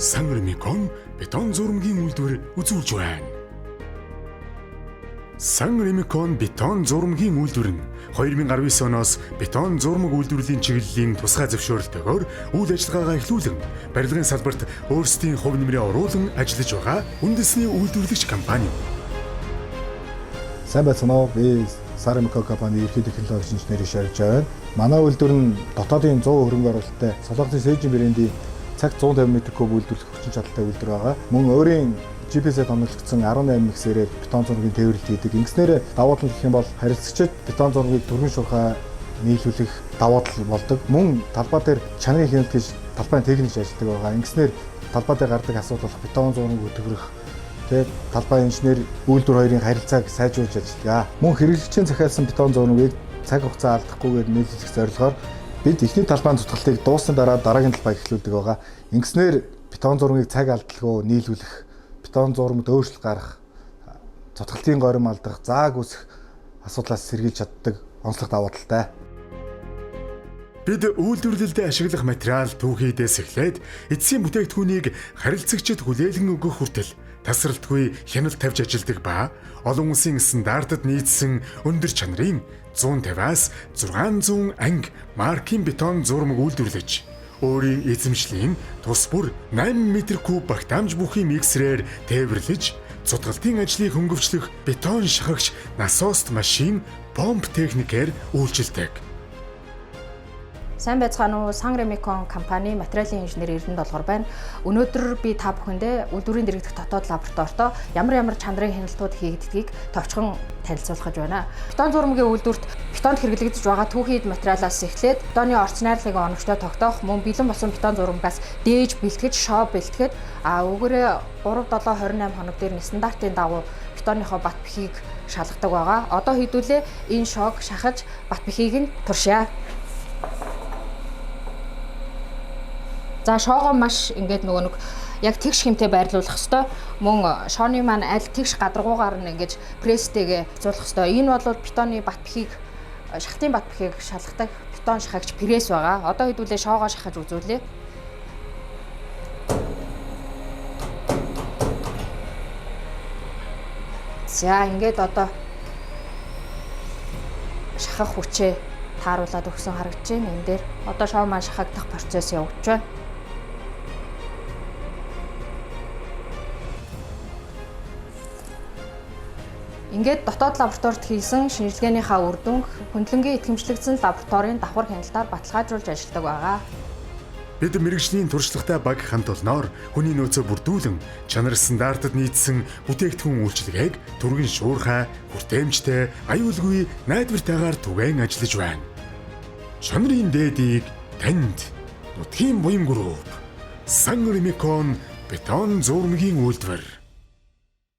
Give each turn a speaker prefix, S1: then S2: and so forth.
S1: Сангремикон бетон зурмгийн үйлдвэр үзүүлж байна. Сангремикон бетон зурмгийн үйлдвэр нь 2019 оноос бетон зурмаг үйлдвэрлэлийн чиглэлийн тусгай зөвшөөрлөлтөөр үйл ажиллагаагаа эхлүүлэн барилгын салбарт өөрсдийн хувь нэмрээ оруулан ажиллаж байгаа үндэсний үйлдвэрлэгч компани.
S2: Сайн байцгаана уу? Би Сангремикон компани ерхий технологи инженерийг шаарж байна. Манай үйлдвэр нь дотоодын 100 хөрөнгө оруулалттай Солонгосын Сэжин брендийн цаг 150 м3 үйлдвэрлэх хүчин чадалтай үйлдвэр байгаа. Мөн өөрийн GPS-ээр томилогдсон 18 миксерээр бетон зургийг тээвэрлэлт хийдэг. Ингэснээр давуу тал гэх юм бол харилцагчид бетон зургийг түргэн шуурхай нийлүүлэх давуу тал болдог. Мөн талбай дээр чанарын хяналт гэж талбайн техникч ажилладаг байгаа. Ингэснээр талбай дээр гардаг асуудал болох бетон зургийг өтгөх талбай инженер үйлдвэр хоёрын харилцааг сайжруулж ажилладаг. Мөн хэрэглэгчийн захиалсан бетон зургийг цаг хугацаа алдахгүйгээр нийлүүлэх зорилгоор бид эхний талбайн зүтгалтыг дуусны дараа дараагийн талбай эхлүүлдэг байгаа. Ингэснээр бетон зургийг цаг алдалгүй нийлүүлэх, бетон зурмад өөрчлөлт гарах, зүтгалтын горим алдах, зааг үсэх асуудлаас сэргийлж чаддаг онцлог давуу талтай.
S1: Бид үйлдвэрлэлд ашиглах материал түүхийдээс эхлээд эцсийн бүтээгдэхүүнийг харилцагчид хүлээлгэн өгөх хүртэл тасралтгүй хяналт тавьж ажилладаг ба олон улсын стандартад нийцсэн өндөр чанарын 150-аас 600 анги маркийн бетон зурмаг үйлдвэрлэж өөрийн эзэмшлийн тус бүр 8 м3 багтаамж бүхий миксерээр тээвэрлэж цутгалтын ажлыг хөнгөвчлөх бетон шахагч насост машин помп техникээр үйлчилдэг.
S3: Сайн байцгаана уу? Сангремикон компани материалын инженер Эрдэнэ байна. Өнөөдөр би та бүхэндээ үйлдвэрийн дэргэдэх дотоод лабораторитой ямар чанарын хяналтууд хийгддгийг товчхон танилцуулах гэж байна. Бетон зурмгийн үйлдвэрт бетонд хэрэглэгдэж байгаа түүхийд материалаас эхлээд бетоны орц найрлагыг оновчтой тогтоох, мөн бэлэн болсон бетон зурмагаас дээж бэлтгэж, шов бэлтгэхэд өгөөрөө 3-7-28 хоног дээр стандартын дагуу бетоныхоо бат бэхийг шалгадаг байгаа. Одоо хэдүүлээ энэ шог шахаж бат бэхийг нь туршия. За шоогоо маш ингээд нөгөө яг тэгш хэмтэй байрлуулах хэвээр мөн шооны маань аль тэгш гадаргуугаар нь ингэж пресстэйгээ зуулах хэвээр. Энэ бол бетоны бат бэхийг шахтын бат бэхийг шалгадаг бетон шахагч пресс байгаа. Одоо хэдүүлээ шоогоо шахаж үзүүлье. За ингээд одоо шахах хүчээ тааруулаад өгсөн харагдаж байна. Энэ дээр одоо шоо маань шахагдах процесс явагдаж байна. Ингээд дотоод лабораторид хийсэн шинжилгээнийхаа үр дүн хөндлөнгийн итгэмжлэгдсэн лабораторийн давхар хяналтаар баталгаажуулж ажилладаг байгаа.
S1: Бид мэрэгжлийн туршлагатай баг хамт олноор хүний нөөцөө бүрдүүлэн чанар стандартад нийцсэн бүтээгдэхүүн үйлчилгээг түргэн шуурхай, хүртээмжтэй, аюулгүй найдвартайгаар түгээн ажиллаж байна. Чанарын дээдийг танд нутгийн буян групп Сангремикон бетон зурмгийн үйлдвэр